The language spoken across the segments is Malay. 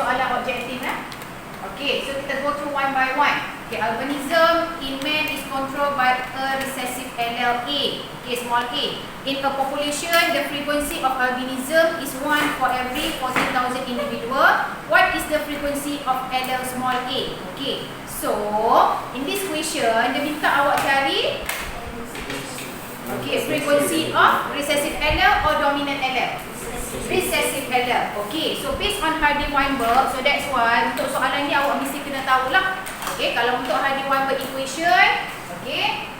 soalan objektif Okay, so kita go through one by one. Okay, albinism in man is controlled by a recessive allele A. Okay, small a. In a population, the frequency of albinism is 1 for every 14,000 individual. What is the frequency of allele small a? Okay, so in this question, dia minta awak cari frequency of recessive allele or dominant allele? Recessive allele. Okay, so based on Hardy-Weinberg, so that's why untuk soalan ni awak mesti kena tahulah. Okay, kalau untuk Hardy-Weinberg equation, okay,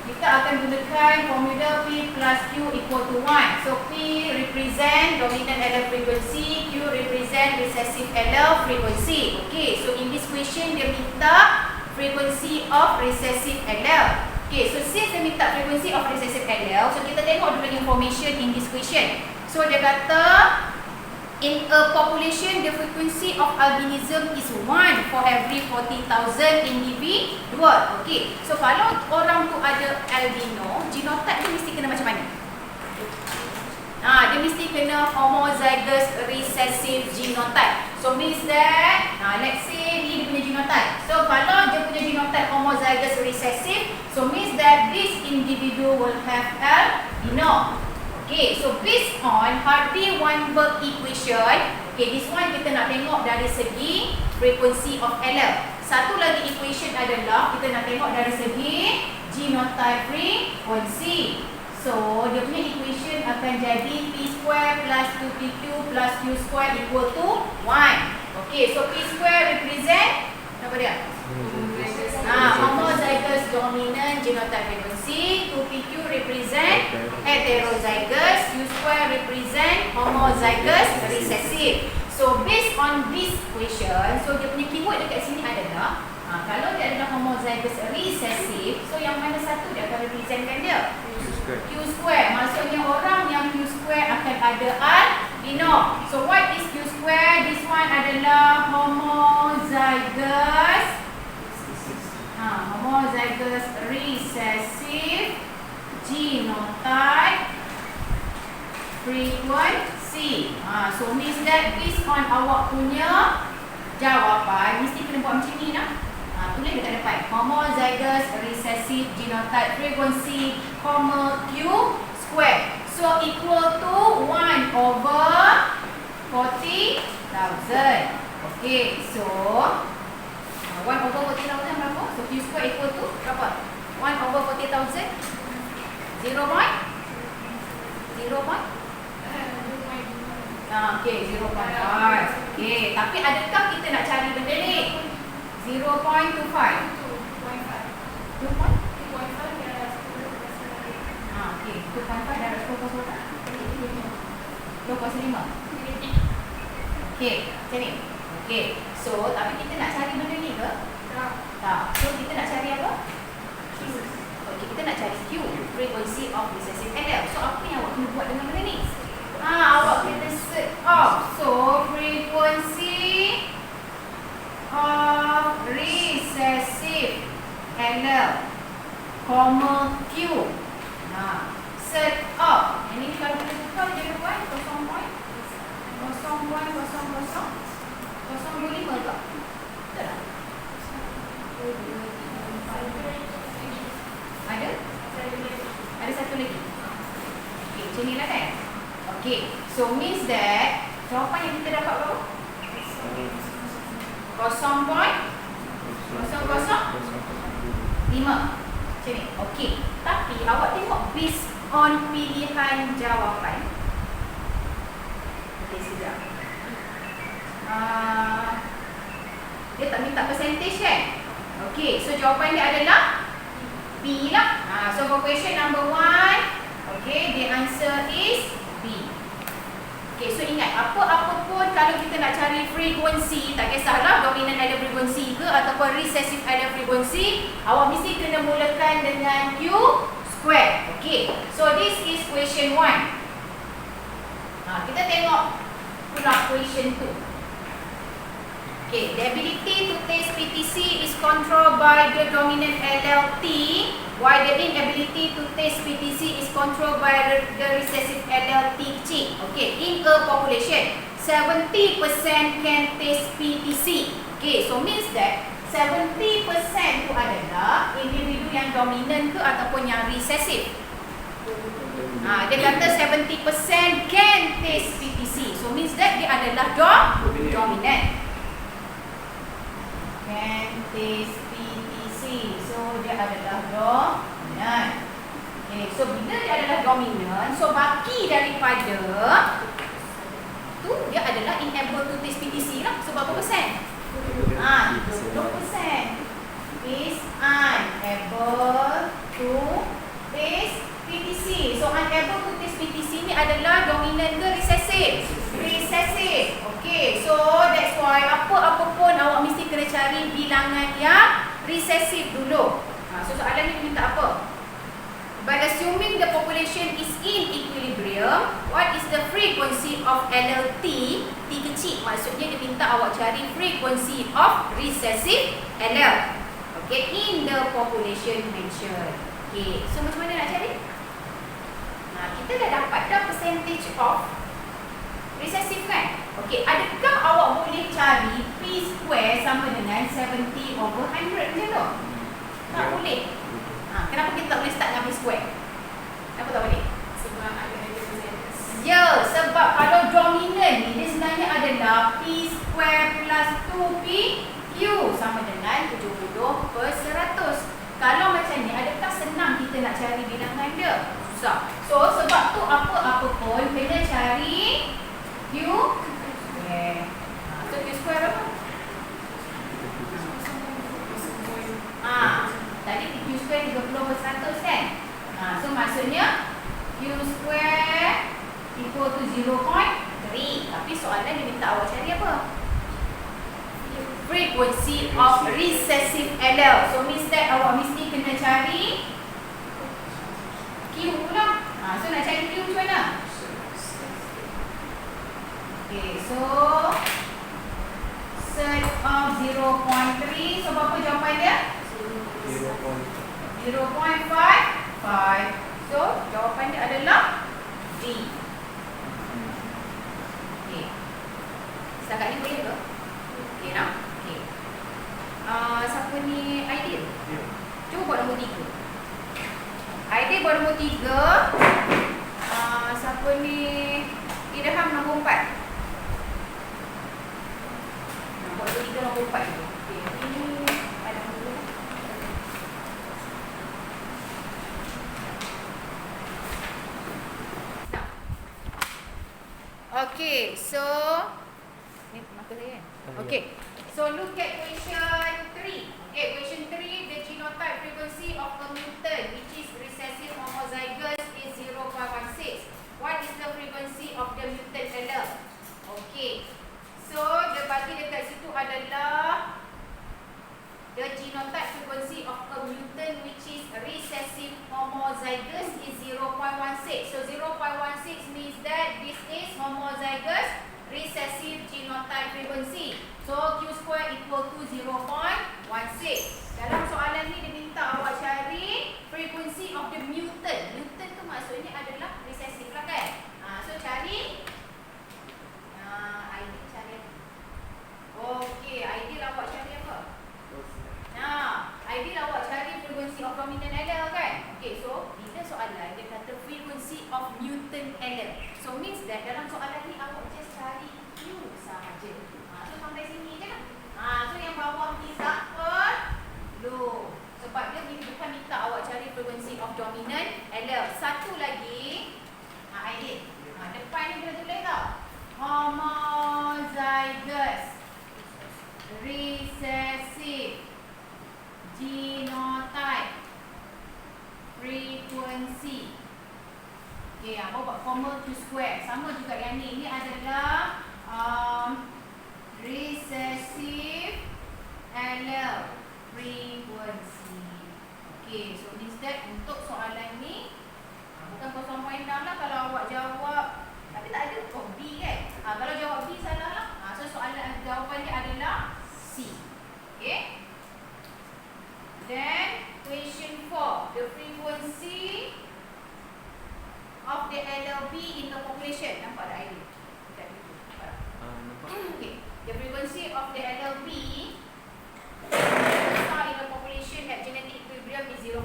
kita akan gunakan formula P plus Q equal to 1. So P represent dominant allele frequency, Q represent recessive allele frequency. Okay, so in this question dia minta frequency of recessive allele. Okay, so since dia minta frequency of recessive allele, so kita tengok dulu information in this question. So dia kata in a population the frequency of albinism is 1 for every 40,000 individual. Okay, so kalau orang tu ada albino, genotype dia mesti kena macam mana? Dia mesti kena homozygous recessive genotype. So means that let's say ni dia punya genotype. So kalau dia punya genotype homozygous recessive, so means that this individual will have albino. Okay, so based on Hardy-Weinberg equation, okay, this one kita nak tengok dari segi frequency of allele. Satu lagi equation adalah kita nak tengok dari segi genotype frequency. So, dia punya equation akan jadi P square plus 2PQ plus Q square equal to 1. Okay, so P square represent apa dia? Homozygous dominant genotype frequency. 2PQ represent heterozygous. Q square represent homozygous recessive. So based on this equation, so dia punya keyword dekat sini adalah kalau dia adalah homozygous recessive, so yang mana satu dia akan representkan dia? Q square. Maksudnya orang yang Q square akan ada albino. So what is Q square? This one adalah homozygous homozygous recessive genotype frequency. So means that based on awak punya jawapan mesti kena buat macam ni nak. Tulis dekat depan. Homozygous recessive genotype frequency, Q square. So equal to 1 over 40,000. Okay, so 1 over 40,000 berapa? So Q square equal to berapa? 1 over 40,000 0 point? 0 point? Okay, 0.5. Okay, tapi adakah kita nak cari benda ni? 0.25 2.5 okay, 2.5 darab 10 2.5 okay, macam ni. Okay, so tapi kita nak cari benda ni ke? Tak. So kita nak cari apa? Okay, kita nak cari Q, frequency of recessive allele. So apa yang awak kena buat dengan benda ni? Awak kena search off. So frequency of recessive allele, Q. Set off. Ini kalau kita buka dia buat 0.00025 tak? Betul tak? Ada? Ada satu lagi. Okay, macam ni lah kan? Okay, so means that jawapan yang kita dapat berapa? 0.005 macam ni. Okay, tapi awak tengok based on pilihan jawapan. Okay, sekejap. Dia tak minta percentage kan? Okay, so jawapan dia adalah B lah. So for question number 1, okay, the answer is B. Okay, so ingat, apa-apa pun kalau kita nak cari frekuensi, tak kisahlah dominant allele frequency ke ataupun recessive allele frequency, awak mesti kena mulakan dengan Q square. Okay, so this is question 1. Kita tengok pula question 2. Okay, the ability to taste PTC is controlled by the dominant allele T, while the inability to taste PTC is controlled by the recessive allele T kecil. Okay, in a population. 70% can taste PTC. Okay, so means that 70% tu adalah individu yang dominan ke ataupun yang recessive. Dia kata 70% can taste PTC. So means that dia adalah dominant. Can taste PTC. So dia adalah dominant. Okay, so bila dia adalah dominant, so baki daripada tu dia adalah inable to taste PTC lah. So berapa persen? 20% is unable to taste PTC. So unable to taste PTC ni adalah dominant ke recessive? Recessive. Okay, so that's why apa-apa pun awak mesti kena cari bilangan yang recessive dulu. So soalan ni minta apa? By assuming the population is in equilibrium, what is the frequency of LLT? T kecil, maksudnya dia minta awak cari frequency of recessive LL. Okay, in the population mentioned. Okay, so macam mana nak cari? Kita dah dapat dah percentage of recessive kan? Okay, adakah awak boleh cari P square sama dengan 70 over 100 macam tu? Tak boleh. Kenapa kita tak boleh start dengan P square? Kenapa tak boleh? Sebab ada percentage. Ya, sebab kalau dominan ni dia sebenarnya adalah P square plus 2P Q sama dengan 70/100. Kalau macam ni, adakah senang kita nak cari bilangan dia? Susah. So, sebab tu apa-apa pun kena cari Q square. So, Q square apa? Tadi Q square 30/100 kan? So, maksudnya Q square equal to 0.3. Tapi soalan dia minta awak cari apa? Frequency of recessive allele. So means that awak mesti kena cari Q pula. So nak cari Q macam mana? Okay, so set of 0.3. So berapa jawapan dia? 0.55. So jawapan dia adalah D. Okay. Setakat ni boleh ke? Okay nak? Okay. Siapa ni? Aidil? Cuba buat nombor 3. Aidil buat nombor 3. Siapa ni? Idham nombor 4. Buat nombor 3 nombor 4 tu. Okay. Ini ada nombor 2. Okay, so ni mata saya kan? Okay, so look at question 3. Okay, question 3, the genotype frequency of a mutant which is recessive homozygous is 0.16. What is the frequency of the mutant allele? Okay, so dia bagi dekat situ adalah the genotype frequency of a mutant which is recessive homozygous is 0.16. So 0.16 means that this is homozygous recessive genotype frequency. So Q square equal to 0.16. Dalam soalan ni dia minta awak cari frequency of the mutant. Mutant tu maksudnya adalah recessive lah kan? So cari ideal cari apa? Okay, ideal awak cari apa? Ideal awak cari frequency of dominant allele kan? Okay, so bila soalan dia kata frequency of mutant allele. So means that dalam soalan ni awak just cari Q sahaja. So sampai sini je kan? So yang bawah ni tak perlu. Sebab dia bukan minta awak cari frequency of dominant allele. Satu lagi, ideal. Depan ni kita tulis tau. Homozygous recessive genotype frequency. Okay, awak buat formula Q square. Sama juga yang ni. Ini adalah recessive allele frequency. Okay, so means that untuk soalan ni bukan kosong poin down lah kalau awak jawab. Tapi tak ada B kan? Kalau jawab B salah lah. So soalan jawapan dia adalah C. Okay. Then question 4, the frequency of the LLB in the population. Nampak tak idea? Okay. The frequency of the LLB in the population at genetic equilibrium is 0.7.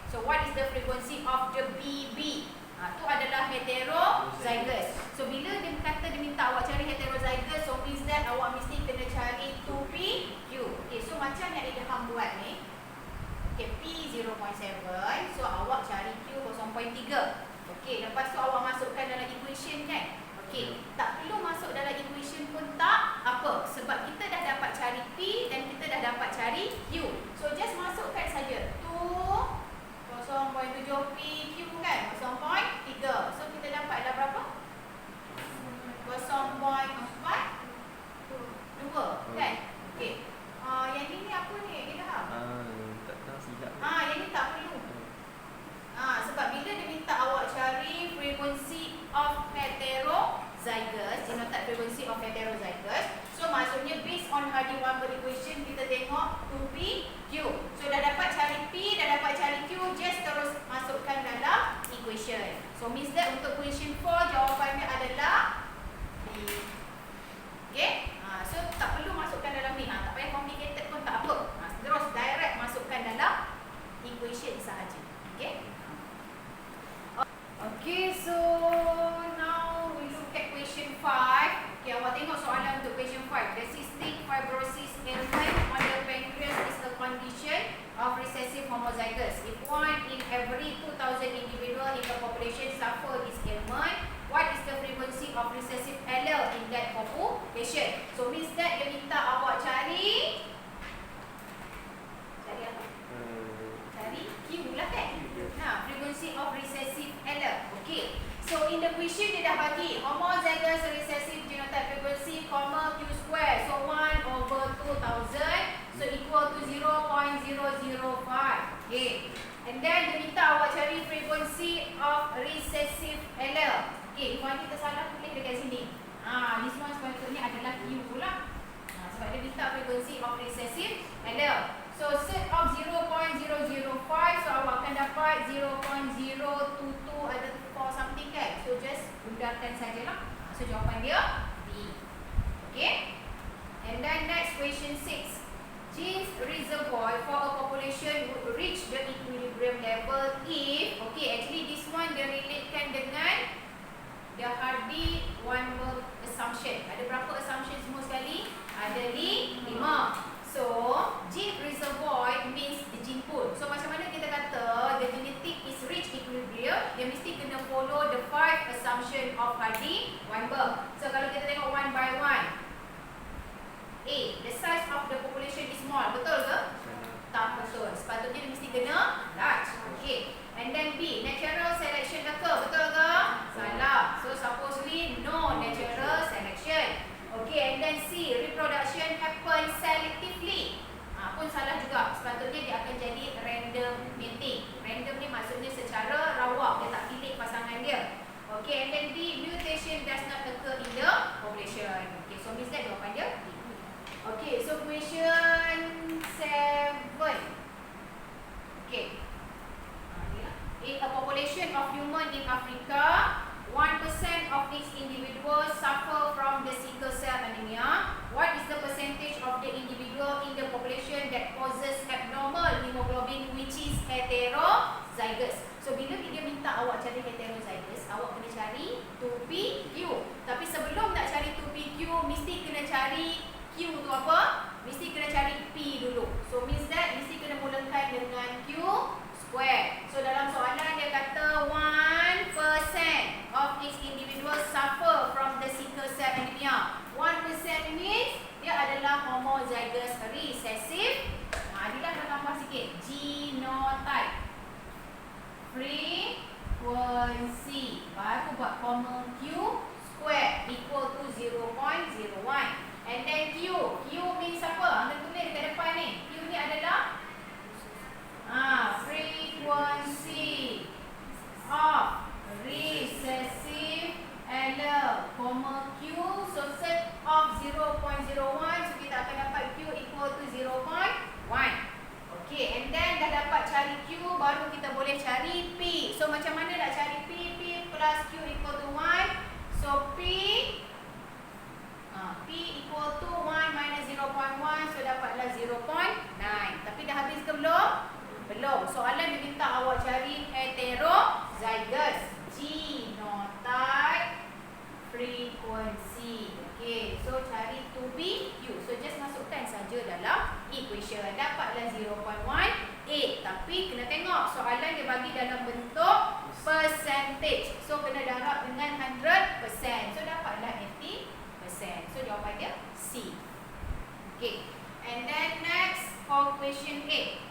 So what is the frequency of the BB? Itu adalah heterozygous. So bila dia kata dia minta awak cari heterozygous, so means that awak mesti kena cari 2PQ. Okay, so macam yang Ilham buat ni. Okay, P 0.7. So awak cari Q 0.3. Okay, lepas tu awak masukkan dalam equation kan. Okay, tak perlu masuk dalam equation pun tak apa. Sebab kita dah dapat cari P dan kita dah dapat cari Q. So just masukkan saja 2 0.7 PQ kan, 0.3. So kita dapat dah berapa? 0.4 2 kan. Okay, yang ini apa ni? Ilham? Tak tahu silap. Yang ni tak perlu. Sebab bila dia minta awak cari frequency of heterozygous, denoted frequency of heterozygous, so maksudnya based on Hardy-Weinberg equation kita tengok 2PQ. So dah dapat cari P, dah dapat cari Q, just terus masukkan dalam equation. So means that untuk question 4 jawapannya adalah B. Okay? So tak perlu masukkan dalam ni. Tak payah complicated pun tak apa. Terus direct masukkan dalam equation sahaja. Okay? Okay, so now we look at question 5. Okay, awak tengok soalan untuk question 5. The cystic fibrosis ailment on the pancreas is a condition of recessive homozygous. If one in every 2,000 individual in the population suffer this ailment, what is the frequency of recessive allele in that population? So means that dia minta awak cari apa? Cari Q lah kan? Frequency of recessive allele. Okay. So in the question dia dah bagi homozygous recessive genotype frequency, Q square. So 1/2000. So equal to 0.005. Okay. And then dia minta awak cari frequency of recessive allele. Okay. If kita salah tulis dekat sini. This one sepatutnya adalah Q pula. Sebab dia minta frequency of recessive allele. So set of 0.005, so awak akan dapat 0.022 atau something kan. So just mudahkan sajalah. So jawapan dia B. Okay. And then next question 6. Genes reservoir for a population would reach the equilibrium level if, okay, actually this one dia relatekan dengan the Hardy-Weinberg assumption. Ada berapa assumption semua sekali? Ada 5. So, gene reservoir means the gene pool. So, macam mana kita kata the genetic is reach equilibrium, dia mesti kena follow the 5 assumption of Hardy-Weinberg. So, kalau kita tengok one by one. A, the size of the population is small. Betul ke? Tak betul. Sepatutnya dia mesti kena large. Okay. And then B, natural selection occur. Betul ke? Salah. So, supposedly no natural selection. Okay, and then C, reproduction happens selectively. Pun salah juga. Sepatutnya dia akan jadi random mating. Random ni maksudnya secara rawak. Dia tak pilih pasangan dia. Okay, and then D, mutation does not occur in the population. Okay, so means that jawapan dia D. Okay, so question 7. Okay. In a population of human in Africa, 1% of its individuals suffer from the sickle cell anemia. What is the percentage of the individual in the population that causes abnormal hemoglobin which is heterozygous? So bila dia minta awak cari heterozygous, awak kena cari 2PQ. Tapi sebelum nak cari 2PQ, mesti kena cari Q tu apa? Mesti kena cari P dulu. So means that mesti kena mulakan dengan Q square. So dalam soalan dia kata 1% of each individual suffer from the sickle cell anemia. 1% means dia adalah homozygous recessive. Adilah dah tambah sikit. Genotype. Frequency. Baru buat comma Q square equal to 0.01. And then Q. Q means apa? Anda tulis dekat depan ni. Q ni adalah frequency of recessive allele, Q. So set of 0.01. So kita akan dapat Q equal to 0.1. Okay, and then dah dapat cari Q, baru kita boleh cari P. So macam mana nak cari P? P plus Q equal to 1. So P saja dalam equation. Dapatlah 0.18. Tapi kena tengok soalan dia bagi dalam bentuk percentage. So kena darab dengan 100%. So dapatlah 80%. So jawapan dia C. Okay. And then next for question 8.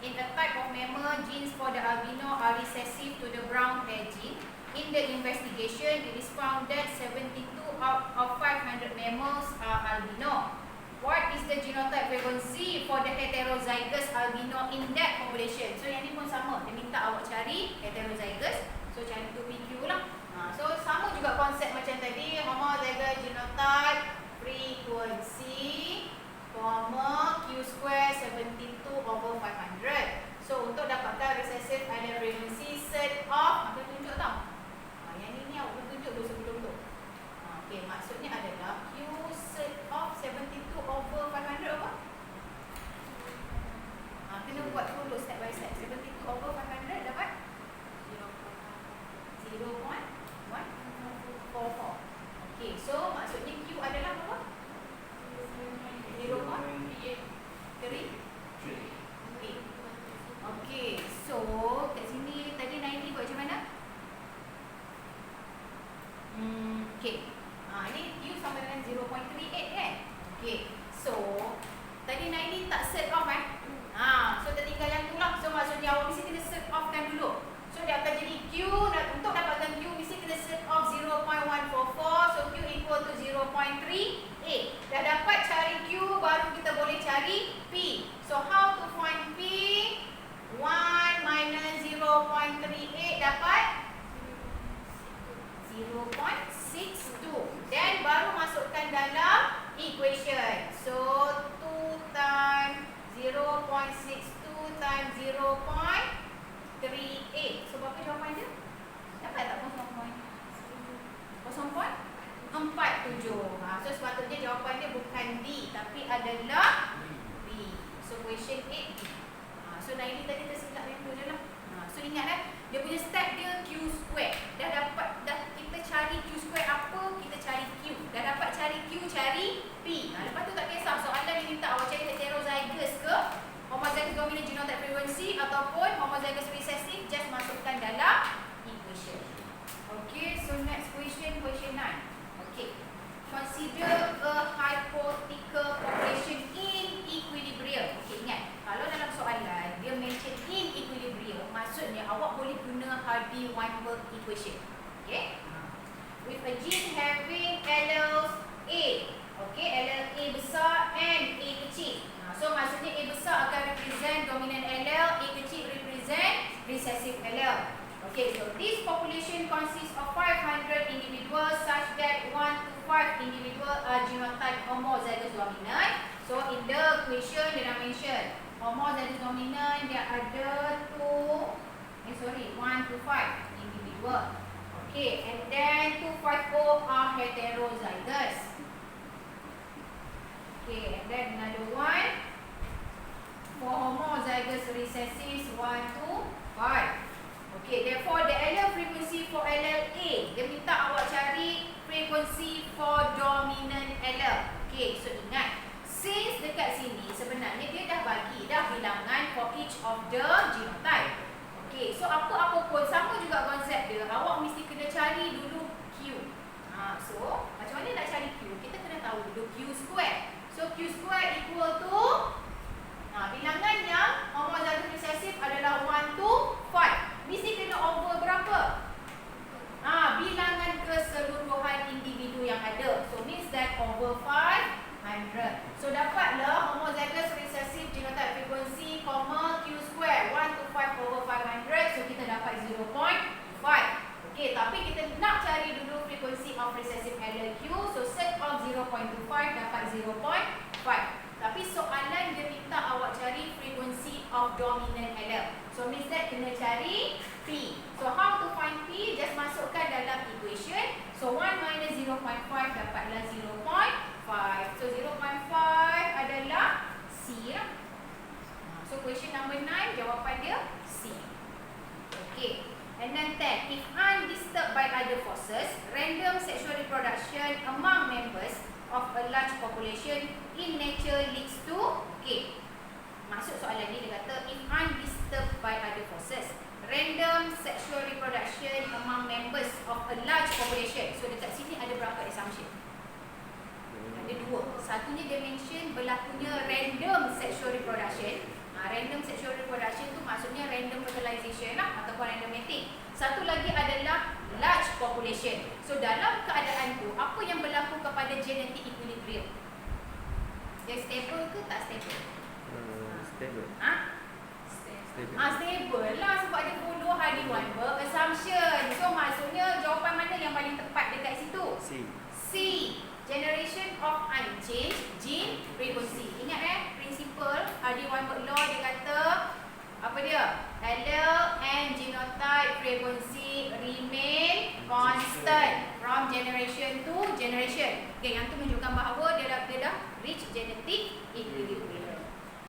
In a type of mammal, genes for the albino are recessive to the brown hair gene. In the investigation, it is found that 72 out of 500 mammals are albino. What is the genotype frequency for the heterozygous albino in that population? So yang ni pun sama, dia minta awak cari heterozygous. So cari 2PQ lah. So sama juga konsep macam tadi, homozygous genotype frequency, Q square 72 over 500. So untuk dapatkan recessive allele frequency set of, apa tunjuk tau? Yang ni awak tunjuk dulu sebelum tu. Okay, maksudnya adalah Q set of 72 over 500 apa? Kena buat dulu step by step. 72 over 500 dapat 0.144. Okay, so maksudnya Q adalah apa? 0.3. Okay, so kat sini tadi 90 buat macam mana? Okay, ini Q sama dengan 0.38 kan? Okay, so tadi 90 tak set off so tertinggal yang tu lah. So maksudnya awak mesti kena set off kan dulu. So dia akan jadi Q, untuk dapatkan Q mesti kena set off 0.144. So Q equal to 0.38. Dah dapat cari Q, baru kita boleh cari P. So how to find P? 1 minus 0.38 dapat 0.62. Then baru masukkan dalam equation. So 2 times 0.62 times 0.38. So berapa jawapan dia? Dapat tak 0.47. So sepatutnya jawapan dia bukan D, tapi adalah B. So question 8 B. So 90 tadi tersilap yang tu je lah. So ingat dia punya step dia Q square. Dah kita cari Q square apa, kita cari Q. Dah dapat cari Q, cari P. Lepas tu tak kisah soalan dia minta awak cari heterozygous ke homozygous dominant genotype frequency ataupun homozygous recessive, just masukkan dalam equation. Okay, so next question, question 9. Okay, consider a hypothetical population in equilibrium. Okay, ingat, kalau dalam soalan dia mention in equilibrium, maksudnya awak boleh guna Hardy-Weinberg equation. Okay, with a gene having alleles A. Okay, allele A besar and A kecil. So maksudnya A besar akan represent dominant allele, A kecil represent recessive allele. Okay, so this population consists of 500 individuals such that 1 to 5 individuals are genotype homozygous dominant. So in the equation dia dah mention homozygous dominant dia ada 1 to 5 individual. Okay, and then 250 are heterozygous. Okay, and then another one for homozygous recessive 1 to 5. Okay, therefore the allele frequency for allele A, dia minta awak cari frequency for dominant allele. Okay, so ingat, since dekat sini sebenarnya dia dah bagi dah bilangan for each of the genotype. Okay, so apa-apa pun sama juga konsep dia, awak mesti kena cari dulu Q. So macam mana nak cari Q? Kita kena tahu dulu Q square. So Q square equal to bilangan yang homozygous recessive adalah 1 to 5. Mesti kena over berapa? Bilangan keseluruhan individu yang ada. So means that over 500. So dapatlah homozygous recessive genotype frequency, Q square 1 to 5 over 500. So kita dapat 0.5. Okay, tapi kita nak cari dulu frequency of recessive allele Q. So set of 0.25 dapat 0.5. Tapi soalan dia minta awak cari frequency of dominant allele. So means that kena cari P. So how to find P? Just masukkan dalam equation. So 1 minus 0.5 dapatlah 0.5. So 0.5 adalah C lah. So question number 9, jawapan dia C. Okay. And then 10. If undisturbed by other forces, random sexual reproduction among members of a large population in nature leads to okay. Maksud soalan ni dia kata if undisturbed by other forces, random sexual reproduction among members of a large population. So dekat sini ada berapa assumption? Ada dua. Satunya dia mention berlakunya random sexual reproduction. Random sexual reproduction tu maksudnya random fertilization lah ataupun random mating. Satu lagi adalah large population. So dalam keadaan tu apa yang berlaku kepada genetic equilibrium? Dia stable ke tak stable? Stable. Stable lah sebab dia follow Hardy-Weinberg assumption. So maksudnya jawapan mana yang paling tepat dekat situ? C. Generation of unchanged gene frequency. Ingat prinsipal Hardy-Weinberg law dia kata apa dia? Allele and genotype frequency remain constant from generation to generation. Okay, yang tu menunjukkan bahawa dia dah reach genetic equilibrium.